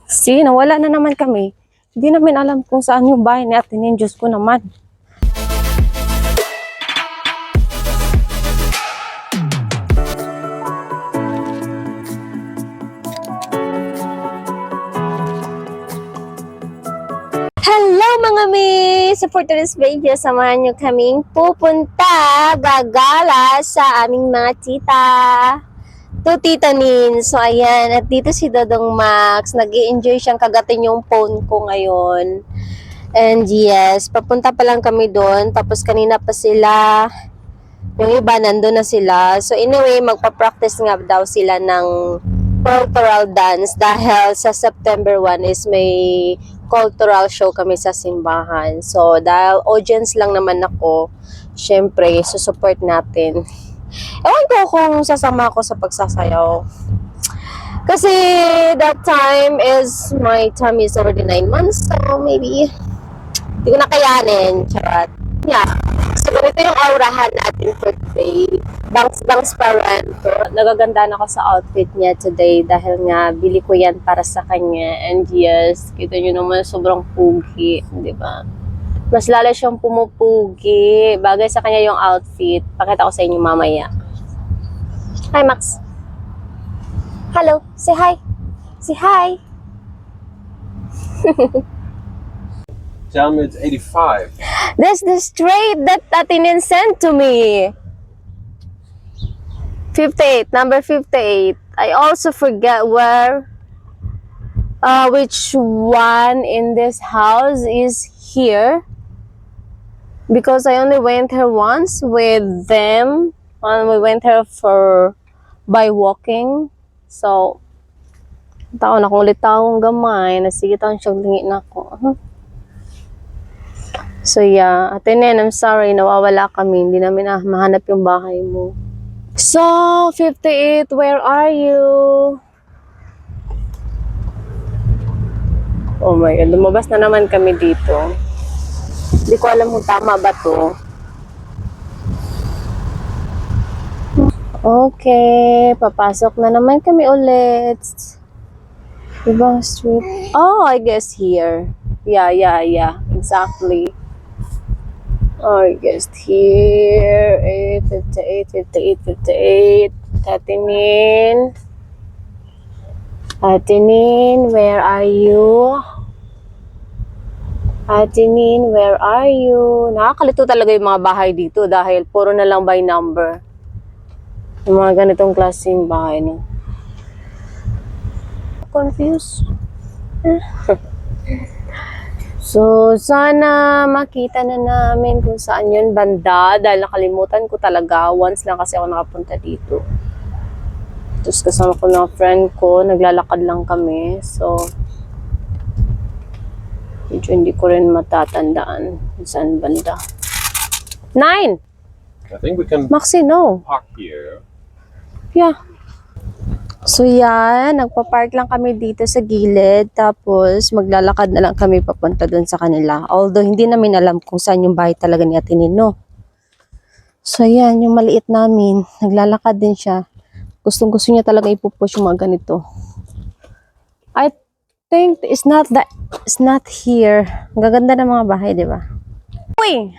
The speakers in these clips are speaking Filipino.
Nawala na naman kami. Hindi namin alam kung saan yung bahay ni Ate Nin. Diyos ko naman. Hello mga miss! So for today's video, samahan nyo kaming pupunta, gagala sa aming mga tita. To Tita Nin. So ayan, at dito si Dodong Max. Nag-i-enjoy siyang kagatin yung phone ko ngayon. And yes, papunta pa lang kami doon. Tapos kanina pa sila, yung iba nandun na sila. So anyway, magpa-practice nga daw sila ng cultural dance dahil sa September 1 is may cultural show kami sa simbahan. So dahil audience lang naman ako, syempre, susupport natin. Ewan ko kung sasama ako sa pagsasayaw. Kasi that time is, my time is already 9 months. So maybe, hindi ko na kayanin. Charot. Yeah. So ganito yung aurahan natin for today. Bangs Paranto. Nagaganda na ako sa outfit niya today dahil nga bili ko yan para sa kanya. And yes, kita nyo naman sobrang pugi. Di ba? Mas lalo siyang pumupugi. Bagay sa kanya yung outfit. Pakita ko sa inyo mamaya. Hi, Max. Hello. Say hi. Say hi. Tell me it's 85. That's the straight that Atinin sent to me. 58. Number 58. I also forget which one in this house is here. Because I only went here once with them. And we went here by walking. So, taon akong ulit taong gamay. Nasige taon siyang tingin na ako. So yeah, Ate Nen, I'm sorry, nawawala kami. Hindi namin mahanap yung bahay mo. So, 58, where are you? Oh my God, lumabas na naman kami dito. Hindi ko alam kung tama ba to. Okay, papasok na naman kami ulit. Ibang street. Oh, I guess here. Yeah, exactly. Oh, I guess here. 58. Atinin. Atinin, where are you? Atinin, where are you? Nakakalito talaga yung mga bahay dito dahil puro na lang by number. Yung mga ganitong klaseng bahay, no? Confused. So, sana makita na namin kung saan yun banda dahil nakalimutan ko talaga. Once lang kasi ako nakapunta dito. Tapos kasama ko ng friend ko, naglalakad lang kami. So, medyo hindi ko rin matatandaan kung saan banda. 9! I think we can Maxi, no. park here. Yeah. So yan, nagpa-park lang kami dito sa gilid. Tapos maglalakad na lang kami papunta dun sa kanila. Although hindi namin alam kung saan yung bahay talaga ni Ate Nino. So yan, yung maliit namin, naglalakad din siya. Gustong-gusto niya talaga ipupush yung mga ganito. I think it's not here. Ang gaganda ng mga bahay, di ba? Uy!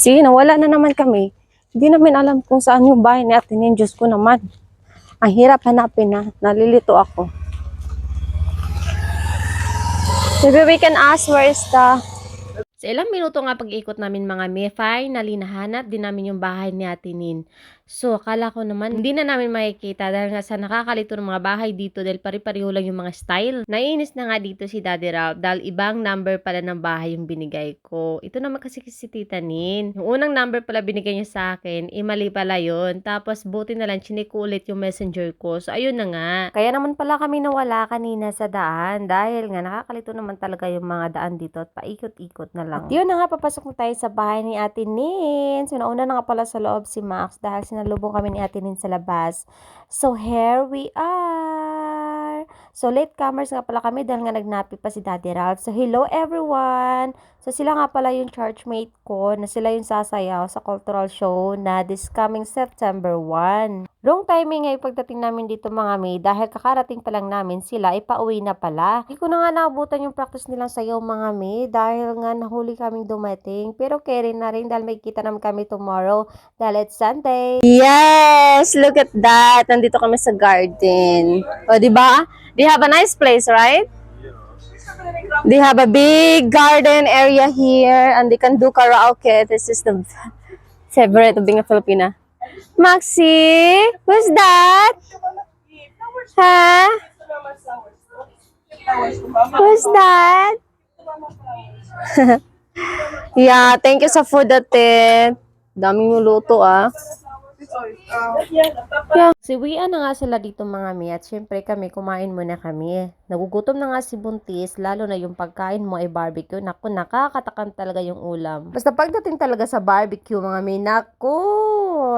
Nawala na naman kami. Hindi namin alam kung saan yung bahay ni Ate Nin. Diyos ko naman. Ang hirap hanapin na. Nalilito ako. Maybe we can ask where is the... Sa ilang minuto nga pag-ikot namin mga finally nahanap din namin yung bahay ni Ate Nin. So, akala ko naman hindi na namin makikita dahil nga sa nakakalito ng mga bahay dito dahil pari-pariho lang yung mga style. Naiinis na nga dito si Daddy Ralph dahil ibang number pala ng bahay yung binigay ko. Ito naman kasi si Tita Nin. Yung unang number pala binigay niya sa akin, mali pala yun. Tapos buti na lang chinik ko ulit yung messenger ko. So, ayun na nga. Kaya naman pala kami nawala kanina sa daan dahil nga nakakalito naman talaga yung mga daan dito at paikot-ikot na lang. At yun na nga, papasok na tayo sa bahay ni Ate Nin. So, nauna na nga pala sa loob si Max dahil sinalubong kami ni Ate Nin sa labas. So, here we are. So, latecomers nga pala kami dahil nga nagnapi pa si Daddy Ralph. So, hello everyone! So, sila nga pala yung churchmate ko na sila yung sasayaw sa cultural show na this coming September 1. Wrong timing nga yung pagdating namin dito mga may dahil kakarating pa lang namin sila, ipauwi na pala. Hindi ko na nga naabutan yung practice nilang sayaw mga may dahil nga nahuli kaming dumating. Pero carry na rin dahil may kita naman kami tomorrow dahil it's Sunday. Yes, look at that. Nandito kami sa garden. O, di ba? They have a nice place, right? They have a big garden area here and they can do karaoke. This is the favorite of being a Filipina. Maxi, who's that? Huh? Who's that? Yeah, thank you sa food ate. Daming luto ah. Siwian na nga sila dito mga mi at syempre kami kumain muna kami. Nagugutom na nga si Buntis lalo na yung pagkain mo ay barbecue. Naku, nakakatakam talaga yung ulam. Basta pagdating talaga sa barbecue mga mi, naku,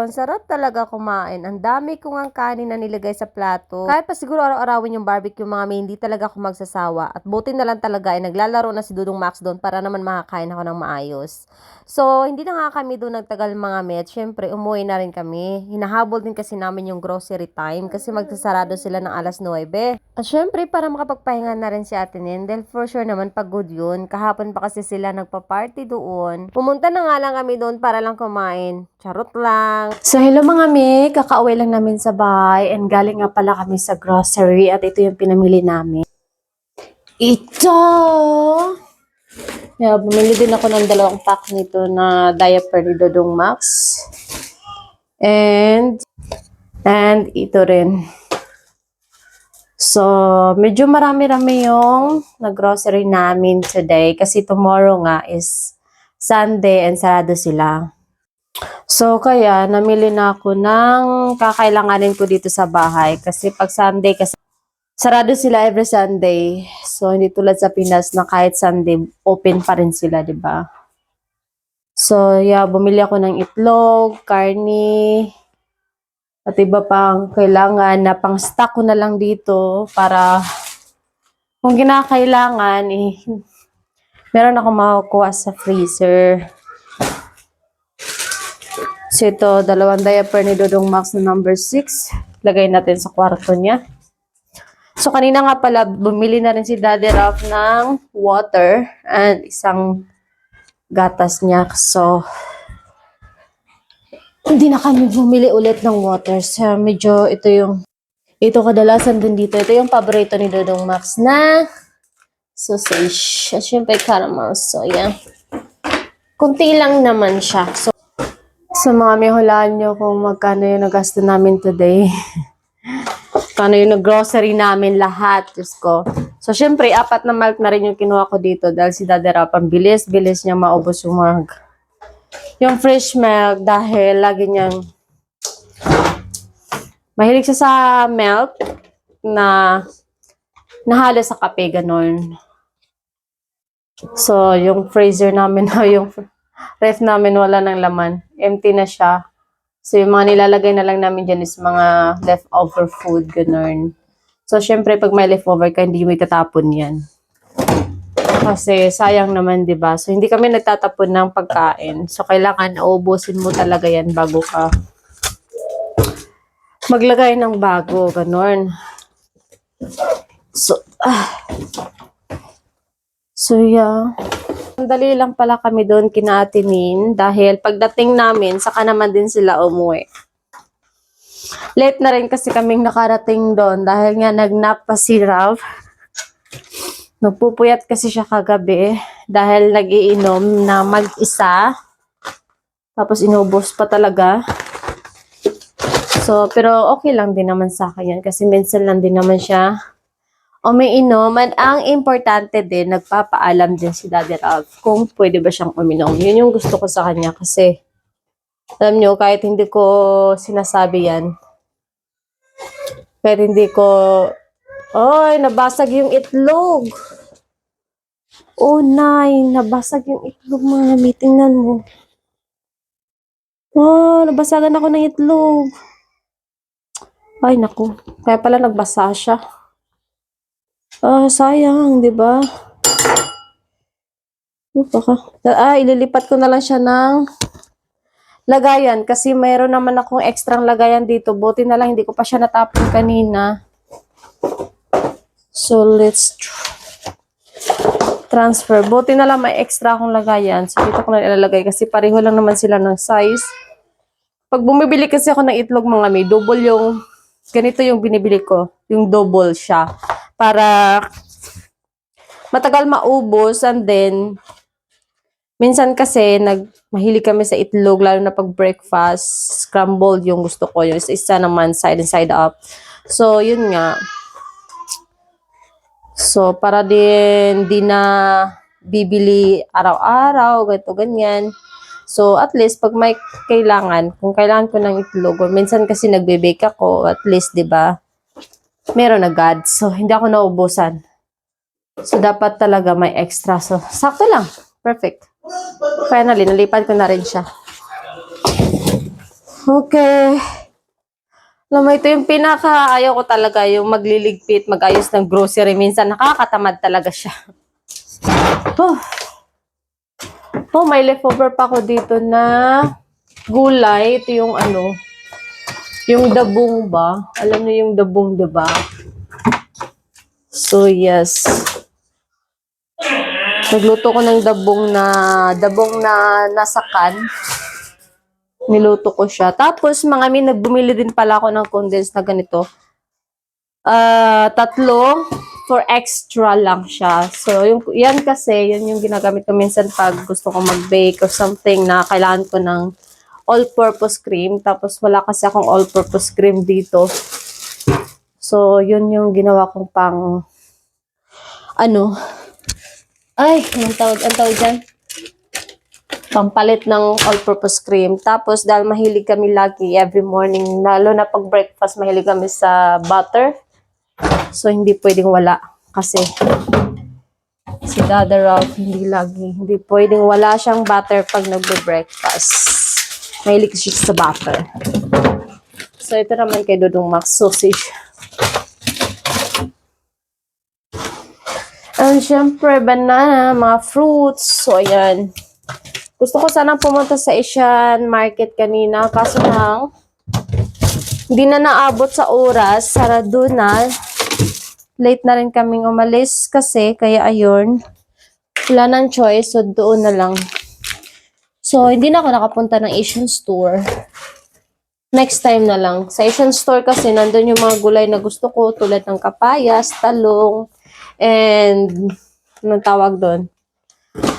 ang sarap talaga kumain. Ang dami kong ang kanin na nilagay sa plato. Kahit pa siguro araw-arawin yung barbecue mga mi, hindi talaga ako magsasawa. At buti na lang talaga ay naglalaro na si Dudong Max doon para naman makakain ako ng maayos. So, hindi na nga kami doon nagtagal mga mi at syempre umuwi na rin kami. Hinahabol din kasi namin yung grocery time kasi magsasarado sila ng alas 9. At syempre para makapagpahinga na rin si Ate Nen dahil for sure naman pagod yun. Kahapon pa kasi sila nagpa-party doon. Pumunta na nga lang kami doon para lang kumain. Charot lang. So, hello mga mi. Kakauwi lang namin sa bahay and galing nga pala kami sa grocery at ito yung pinamili namin. Ito! Yeah, bumili din ako ng 2 pack nito na diaper ni Dodong Max. And ito rin. So, medyo marami-rami yung nag-grocery namin today kasi tomorrow nga is Sunday and sarado sila. So, kaya namili na ako ng kakailanganin ko dito sa bahay kasi pag Sunday kasi sarado sila every Sunday. So, hindi tulad sa Pinas na kahit Sunday, open pa rin sila, di ba? So, yeah, bumili ako ng itlog, karni, at iba pang kailangan na pang-stock ko na lang dito para kung kinakailangan, meron ako makukuha sa freezer. So, ito, 2 diaper ni Dodong Max na number 6. Lagay natin sa kwarto niya. So, kanina nga pala, bumili na rin si Daddy Ralph ng water and isang gatas niya. So, hindi na kami bumili ulit ng water. So, medyo ito kadalasan din dito. Ito yung paborito ni Dodong Max na sausage. At syempre caramel. So, yeah. Kunti lang naman siya. So mga may hulaan nyo kung magkano yung nagasto namin today. Paano yung nag-grocery namin lahat, Diyos ko. So, syempre, 4 na milk na rin yung kinuha ko dito dahil si Daddy Ralph, ang bilis-bilis niya maubos yung fresh milk dahil lagi niyang mahilig siya sa milk na nahalo sa kape, ganun. So, yung freezer namin, yung ref namin wala ng laman. Empty na siya. So, yung mga nilalagay na lang namin dyan is mga leftover food, ganun. So, syempre, pag may leftover ka, hindi mo itatapon yan. Kasi, sayang naman, di ba? So, hindi kami nagtatapon ng pagkain. So, kailangan naubusin mo talaga yan bago ka maglagay ng bago, ganun. So, yeah. Dali lang pala kami doon kina Ate Nin dahil pagdating namin, saka naman din sila umuwi. Late na rin kasi kaming nakarating doon dahil nga nagnap pa si Ralph. Nagpupuyat kasi siya kagabi dahil nagiinom na mag-isa. Tapos inubos pa talaga. So, pero okay lang din naman sa akin yan kasi minsan lang din naman siya umiinom. At ang importante din, nagpapaalam din si Daddy Ralph kung pwede ba siyang uminom. Yun yung gusto ko sa kanya kasi alam nyo, kahit hindi ko sinasabi yan, kahit hindi ko, oy, nabasag yung itlog. Oh, nabasag yung itlog mga tingnan mo. Oh, nabasagan ako ng itlog. Ay, naku. Kaya pala nagbasa siya. Sayang, di ba? Ililipat ko na lang siya ng lagayan kasi mayroon naman akong extrang lagayan dito. Buti na lang hindi ko pa siya natapon kanina. So, let's transfer. Buti na lang may extra akong lagayan. So, dito ko na ilalagay kasi pareho lang naman sila ng size. Pag bumibili kasi ako ng itlog mga may, double yung, ganito yung binibili ko. Yung double siya. Para matagal maubos and then, minsan kasi mahilig kami sa itlog, lalo na pag breakfast, scrambled yung gusto ko. Yung isa naman side and side up. So, yun nga. So, para din, di na bibili araw-araw, ganito, ganyan. So, at least, pag may kailangan, kung kailangan ko ng itlog, or minsan kasi nagbe-bake ako, at least, di ba, meron agad. So, hindi ako naubusan. So, dapat talaga may extra. So, sakto lang. Perfect. Finally, nalipat ko na rin siya. Okay. Alam mo, ito yung pinaka-ayaw ko talaga, yung magliligpit, mag-ayos ng grocery. Minsan, nakakatamad talaga siya. May leftover pa ako dito na gulay. Ito yung yung dabong ba? Alam niyo yung dabong, diba? So, yes. Nagluto ko ng dabong na nasa can. Niluto ko siya. Tapos, nagbumili din pala ako ng condensed na ganito. 3 for extra lang siya. So, yan kasi, yun yung ginagamit ko minsan pag gusto ko mag-bake or something na kailangan ko ng all-purpose cream. Tapos, wala kasi akong all-purpose cream dito. So, yun yung ginawa kong anong tawag dyan? Pampalit ng all-purpose cream. Tapos, dahil mahilig kami lagi every morning, lalo na pag breakfast, mahilig kami sa butter. So, hindi pwedeng wala. Kasi, si Dada Ralph, hindi pwedeng wala siyang butter pag nagbe-breakfast. Mahilig siya sa butter. So, ito naman kay Dodong Max, sausage. And syempre, banana, mga fruits. So, ayan. Gusto ko sanang pumunta sa Asian market kanina. Kaso lang, hindi na naabot sa oras. Sarado na. Late na rin kaming umalis kasi. Kaya ayun. Wala nang choice. So, doon na lang. So, hindi na ako nakapunta ng Asian store. Next time na lang. Sa Asian store kasi, nandun yung mga gulay na gusto ko. Tulad ng kapayas, talong, and anong tawag doon?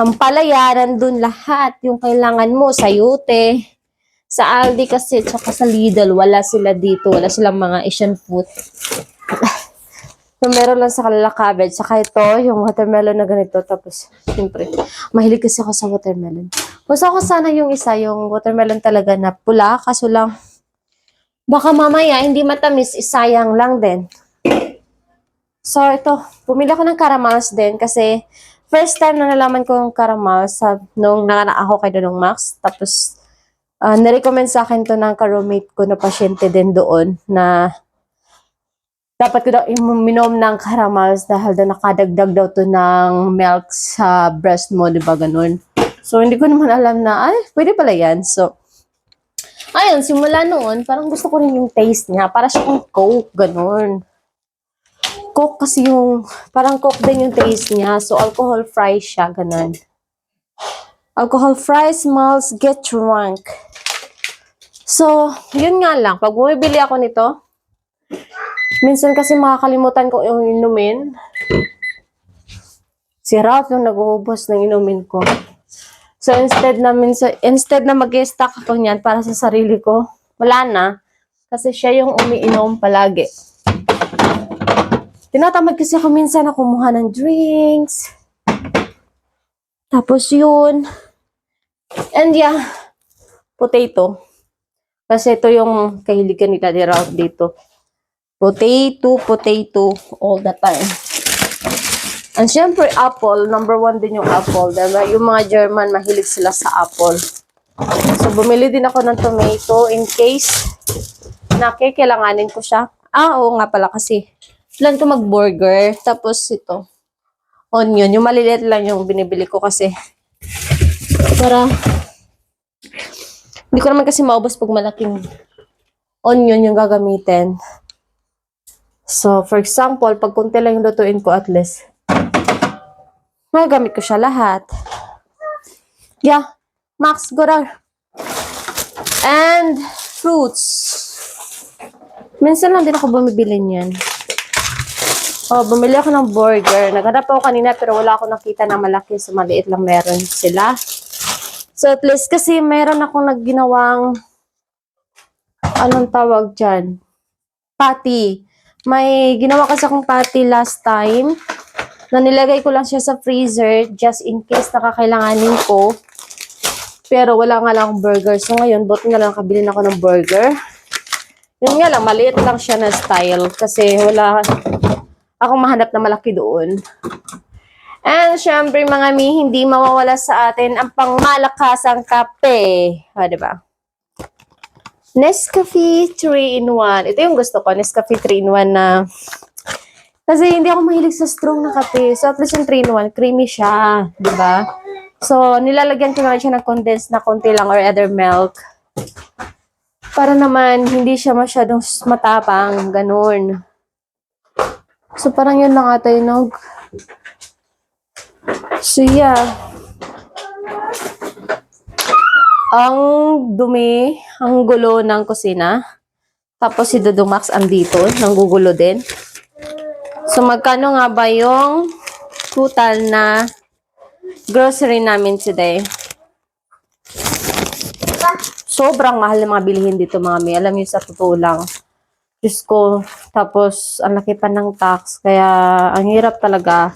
Ang palaya, nandun lahat. Yung kailangan mo, sayute. Sa Aldi kasi, tsaka sa Lidl, wala sila dito. Wala silang mga Asian food. So, meron lang sa kanila cabbage. Saka ito, yung watermelon na ganito. Tapos, siyempre, mahilig kasi ako sa watermelon. Gusto ko sana yung isa, yung watermelon talaga na pula. Kaso lang, baka mamaya, hindi matamis, isayang lang din. So, ito, bumili ako ng caramels din kasi first time na nalaman ko yung caramels nung nanganak ako kay Dodong Max. Tapos, nirecommend sa akin to ng ka-roommate ko na pasyente din doon na dapat ko daw minom ng caramels dahil daw nakadagdag daw to ng milk sa breast mo, di ba ganun? So, hindi ko naman alam na, pwede pala yan. So, ayun, simula noon, parang gusto ko rin yung taste niya. Para siya kung Coke, ganun. Coke kasi parang Coke din yung taste niya. So, alcohol fries siya, ganun. Alcohol fries, malts, get drunk. So, yun nga lang. Pag bumibili ako nito, minsan kasi makakalimutan ko yung inumin. Si Ralph yung nag-uubos ng inumin ko. So, instead na mag-stock ako niyan para sa sarili ko, wala na. Kasi siya yung umiinom palagi. Tinatamad kasi ako minsan na kumuha ng drinks. Tapos yun. And yeah, potato. Kasi ito yung kahiligan nila ni Ralph dito. Potato, all the time. And syempre, apple. Number 1 din yung apple. Diba? Yung mga German, mahilig sila sa apple. So, bumili din ako ng tomato in case na kailanganin ko siya. Oo nga pala kasi Plan ko mag-burger. Tapos ito, onion. Yung maliliit lang yung binibili ko kasi para hindi ko naman kasi maubos pag malaking onion yung gagamitin. So, for example, pag kunti lang yung lutuin ko, at least magagamit ko siya lahat. Yeah. Max, go down. And fruits. Minsan lang din ako bumibili niyan. Oh, bumili ako ng burger. Naghanap ako kanina pero wala ako nakita na malaki. So, maliit lang meron sila. So, at least kasi meron akong nagginawang anong tawag dyan? Patty. May ginawa kasi akong patty last time na nilagay ko lang siya sa freezer just in case nakakailanganin ko. Pero wala nga lang akong burger. So, ngayon, buti na lang kabili na ako ng burger. Yun nga lang, maliit lang siya na style kasi wala akong mahanap na malaki doon. And syempre mga mi, hindi mawawala sa atin ang pangmalakasang kape. O, diba? Nescafe 3-in-1. Ito yung gusto ko, Nescafe 3-in-1 na kasi hindi ako mahilig sa strong na kape. So at least yung 3-in-1, creamy siya. Diba? So nilalagyan ko naman siya ng condensed na konti lang or other milk. Para naman hindi siya masyadong matapang. Ganun. So, parang yun lang ata yung So, yeah. Ang dumi, ang gulo ng kusina. Tapos si Dudong Max andito, nanggugulo din. So, magkano nga ba yung total na grocery namin today? Sobrang mahal ng mga bilihin dito, mga may. Alam niyo, sa totoo lang. Diyos ko, tapos ang laki pa ng tax, kaya ang hirap talaga.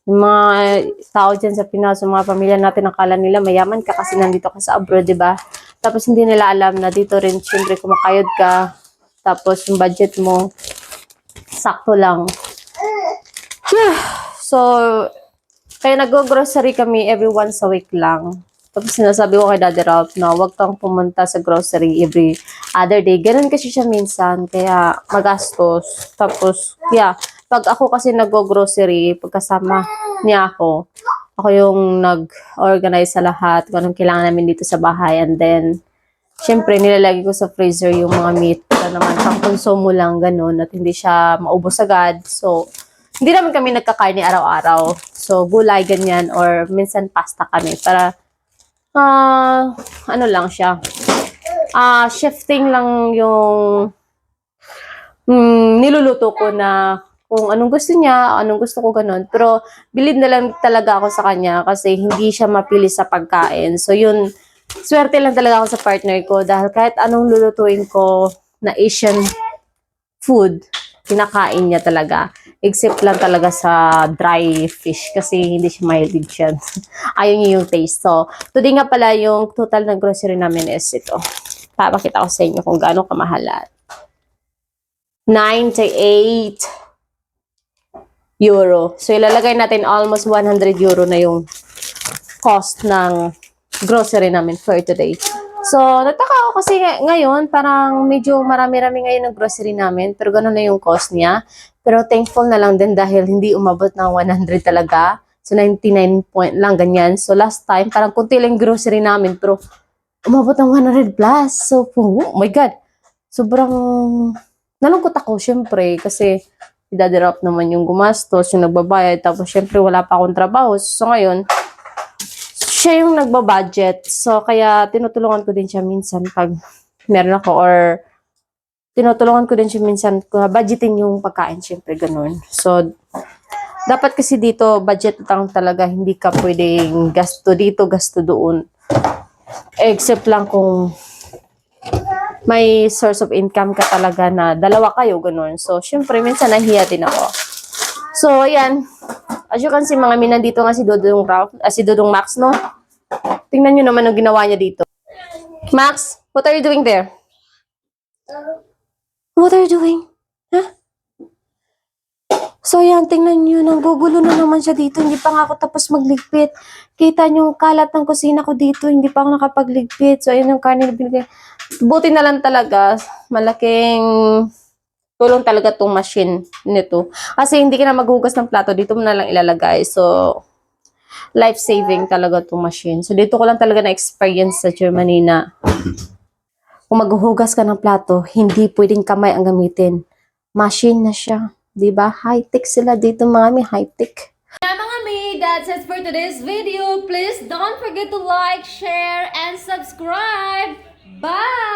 Yung mga tao dyan sa Pinas, yung mga pamilya natin, akala nila mayaman ka kasi nandito ka sa abroad, di ba? Tapos hindi nila alam na dito rin, syempre kumakayod ka, tapos yung budget mo, sakto lang. Yeah. So, kaya nag-grocery kami every once a week lang. Tapos sinasabi ko kay Daddy Ralph na huwag kang pumunta sa grocery every other day. Ganun kasi siya minsan, kaya magastos. Tapos, yeah, pag ako kasi nag-grocery, pagkasama niya ako yung nag-organize sa lahat, kung anong kailangan namin dito sa bahay. And then, syempre, nilalagay ko sa freezer yung mga meat na naman, pang konsumo lang, ganun, at hindi siya maubos agad. So, hindi naman kami nagkakaini araw-araw. So, gulay, ganyan, or minsan pasta kami para ano lang siya. Shifting lang yung niluluto ko na kung anong gusto niya, anong gusto ko ganun. Pero bilid na lang talaga ako sa kanya kasi hindi siya mapili sa pagkain. So yun, swerte lang talaga ako sa partner ko dahil kahit anong lulutuin ko na Asian food, kinakain niya talaga. Except lang talaga sa dry fish kasi hindi siya mahilig siya. Ayaw niya yung taste. So, today nga pala yung total ng grocery namin is ito. Papakita ko sa inyo kung gaano kamahalan. 98 euro. So, ilalagay natin almost 100 euro na yung cost ng grocery namin for today. So, nagtaka ako kasi ngayon, parang medyo marami-rami ngayon ng grocery namin, pero gano'n na yung cost niya. Pero thankful na lang din dahil hindi umabot ng 100 talaga. So, 99 point lang, ganyan. So, last time, parang kunti lang grocery namin, pero umabot ng 100 plus. So, oh my God. Sobrang nalungkot ako, syempre, kasi idadirap naman yung gumastos, yung nagbabayad. Tapos, syempre, wala pa akong trabaho. So, ngayon, siya yung nagbabudget. So, kaya tinutulungan ko din siya minsan pag meron ako or tinutulungan ko din siya minsan budgeting yung pagkain. Siyempre, ganun. So, dapat kasi dito, budget lang talaga. Hindi ka pwedeng gasto dito, gasto doon. Except lang kung may source of income ka talaga na dalawa kayo, ganun. So, siyempre, minsan nahiya din ako. So, ayan. As you can see, mga nandito nga si Dudong Ralph, si Dudong Max, no? Tingnan nyo naman ang ginawa niya dito. Max, what are you doing there? What are you doing? Huh? So, ayan, tingnan nyo, nanggugulo na naman siya dito. Hindi pa nga ako tapos magligpit. Kita nyo yung kalat ng kusina ko dito. Hindi pa ako nakapagligpit. So, ayan yung karne na binigay. Buti na lang talaga. Malaking tulong talaga tong machine nito. Kasi hindi ka na maghugas ng plato, dito mo na lang ilalagay. So, life-saving talaga tong machine. So, dito ko lang talaga na-experience sa Germany na kung maghuhugas ka ng plato, hindi pwedeng kamay ang gamitin. Machine na siya. Diba? High-tech sila dito, mga mi. High-tech. Mga mi, that's it for today's video. Please don't forget to like, share, and subscribe. Bye!